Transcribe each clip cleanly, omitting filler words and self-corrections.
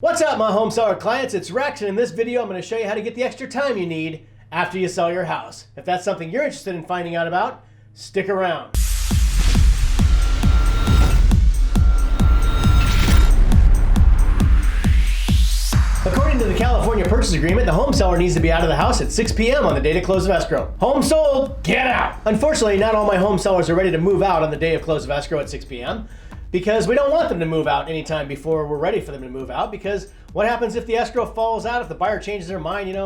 What's up, my home seller clients? It's Rex, and in this video, I'm going to show you how to get the extra time you need after you sell your house. If that's something you're interested in finding out about, stick around. According to the California Purchase Agreement, the home seller needs to be out of the house at 6 p.m. on the date of close of escrow. Home sold, get out! Unfortunately, not all my home sellers are ready to move out on the day of close of escrow at 6 p.m. because we don't want them to move out anytime before we're ready for them to move out, because what happens if the escrow falls out, if the buyer changes their mind?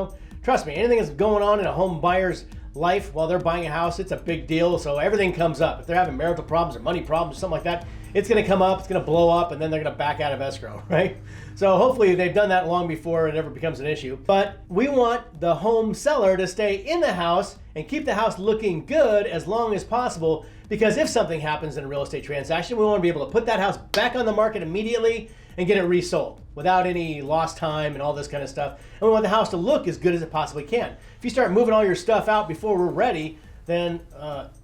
Trust me, anything that's going on in a home buyer's life while they're buying a house, it's a big deal. So everything comes up. If they're having marital problems or money problems or something like that, it's going to come up, it's going to blow up, and then they're going to back out of escrow, right? So hopefully they've done that long before it ever becomes an issue. But we want the home seller to stay in the house and keep the house looking good as long as possible, because if something happens in a real estate transaction, we want to be able to put that house back on the market immediately and get it resold without any lost time and all this kind of stuff. And we want the house to look as good as it possibly can. If you start moving all your stuff out before we're ready, then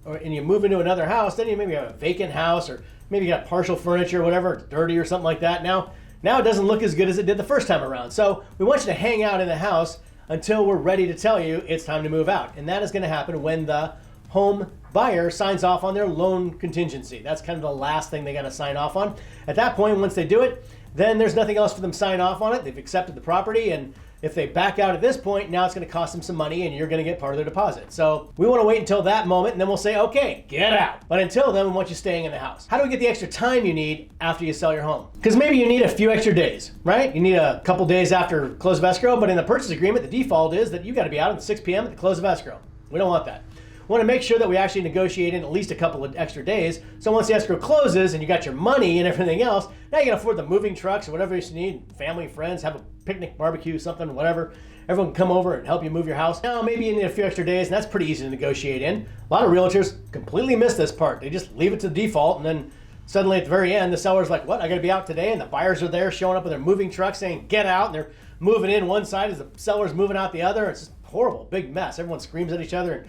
and you move into another house, then you maybe have a vacant house, or maybe you got partial furniture, whatever, it's dirty or something like that. Now it doesn't look as good as it did the first time around. So we want you to hang out in the house until we're ready to tell you it's time to move out. And that is going to happen when the home buyer signs off on their loan contingency. That's kind of the last thing they got to sign off on. At that point, once they do it, then there's nothing else for them to sign off on it. They've accepted the property, and if they back out at this point, now it's going to cost them some money, and you're going to get part of their deposit. So we want to wait until that moment, and then we'll say, okay, get out. But until then, we want you staying in the house. How do we get the extra time you need after you sell your home? Because maybe you need a few extra days, right? You need a couple days after close of escrow, but in the purchase agreement, the default is that you got to be out at 6 p.m. at the close of escrow. We don't want that. We want to make sure that we actually negotiate in at least a couple of extra days. So once the escrow closes and you got your money and everything else, now you can afford the moving trucks or whatever you need, family, friends, have a picnic, barbecue, something, whatever. Everyone can come over and help you move your house. Now maybe you need a few extra days, and that's pretty easy to negotiate in. A lot of realtors completely miss this part. They just leave it to the default, and then suddenly at the very end, the seller's like, what, I gotta be out today? And the buyers are there showing up with their moving truck saying, get out. And they're moving in one side as the seller's moving out the other. It's just horrible, big mess. Everyone screams at each other.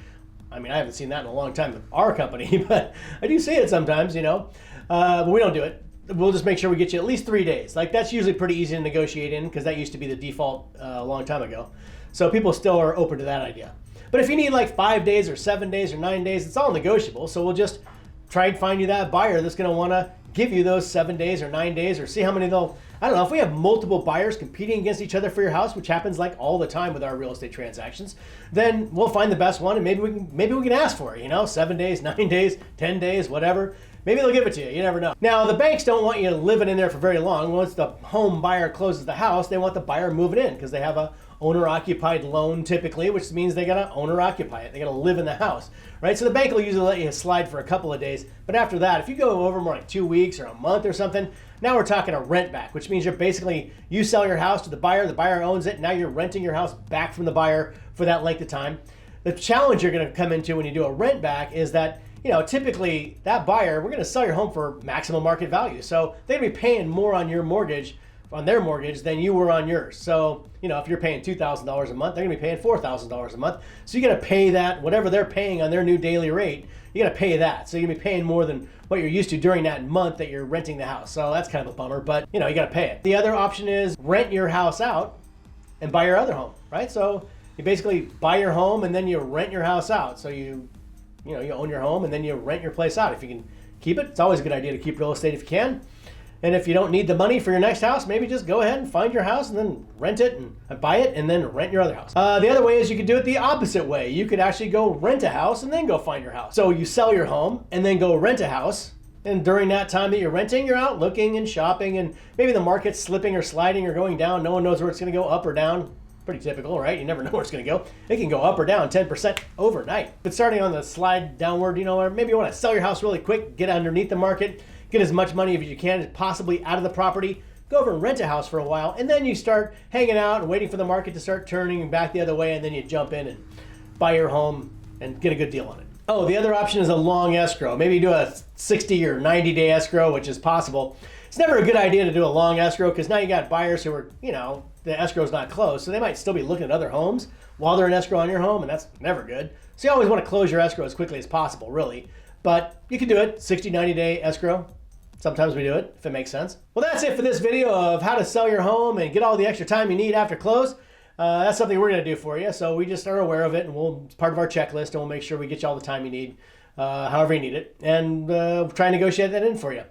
I mean, I haven't seen that in a long time with our company, but I do see it sometimes, but we don't do it. We'll just make sure we get you at least 3 days. Like, that's usually pretty easy to negotiate in, because that used to be the default a long time ago. So people still are open to that idea. But if you need like 5 days or 7 days or 9 days, it's all negotiable. So we'll just try and find you that buyer that's going to want to give you those 7 days or 9 days, or see how many they'll, I don't know, if we have multiple buyers competing against each other for your house, which happens like all the time with our real estate transactions, then we'll find the best one, and maybe we can ask for it, 7 days, 9 days, 10 days, whatever. Maybe they'll give it to you. You never know. Now, the banks don't want you living in there for very long. Once the home buyer closes the house, they want the buyer moving in, because they have a owner-occupied loan typically, which means they gotta owner-occupy it. They gotta live in the house, right? So the bank will usually let you slide for a couple of days, but after that, if you go over more like 2 weeks or a month or something, now we're talking a rent back, which means you sell your house to the buyer owns it, now you're renting your house back from the buyer for that length of time. The challenge you're gonna come into when you do a rent back is that, typically that buyer, we're gonna sell your home for maximum market value. So they're gonna be paying more on their mortgage than you were on yours. So, if you're paying $2,000 a month, they're gonna be paying $4,000 a month. So you gotta pay that, whatever they're paying on their new daily rate, you gotta pay that. So you're gonna be paying more than what you're used to during that month that you're renting the house. So that's kind of a bummer, but you gotta pay it. The other option is rent your house out and buy your other home, right? So you basically buy your home and then you rent your house out. So you own your home and then you rent your place out. If you can keep it, it's always a good idea to keep real estate if you can. And if you don't need the money for your next house, maybe just go ahead and find your house and then rent it and buy it and then rent your other house. The other way is you could do it the opposite way. You could actually go rent a house and then go find your house. So you sell your home and then go rent a house. And during that time that you're renting, you're out looking and shopping, and maybe the market's slipping or sliding or going down. No one knows where it's going to go, up or down. Pretty typical, right? You never know where it's going to go. It can go up or down 10% overnight. But starting on the slide downward, or maybe you want to sell your house really quick, get underneath the market, get as much money as you can possibly out of the property, go over and rent a house for a while, and then you start hanging out and waiting for the market to start turning back the other way, and then you jump in and buy your home and get a good deal on it. Oh, the other option is a long escrow. Maybe you do a 60 or 90-day escrow, which is possible. It's never a good idea to do a long escrow, because now you got buyers who are, the escrow's not closed, so they might still be looking at other homes while they're in escrow on your home, and that's never good. So you always want to close your escrow as quickly as possible, really. But you can do it, 60, 90-day escrow. Sometimes we do it, if it makes sense. Well, that's it for this video of how to sell your home and get all the extra time you need after close. That's something we're going to do for you. So we just are aware of it, and it's part of our checklist, and we'll make sure we get you all the time you need, however you need it, and try and negotiate that in for you.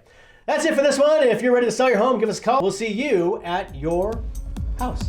That's it for this one. If you're ready to sell your home, give us a call. We'll see you at your house.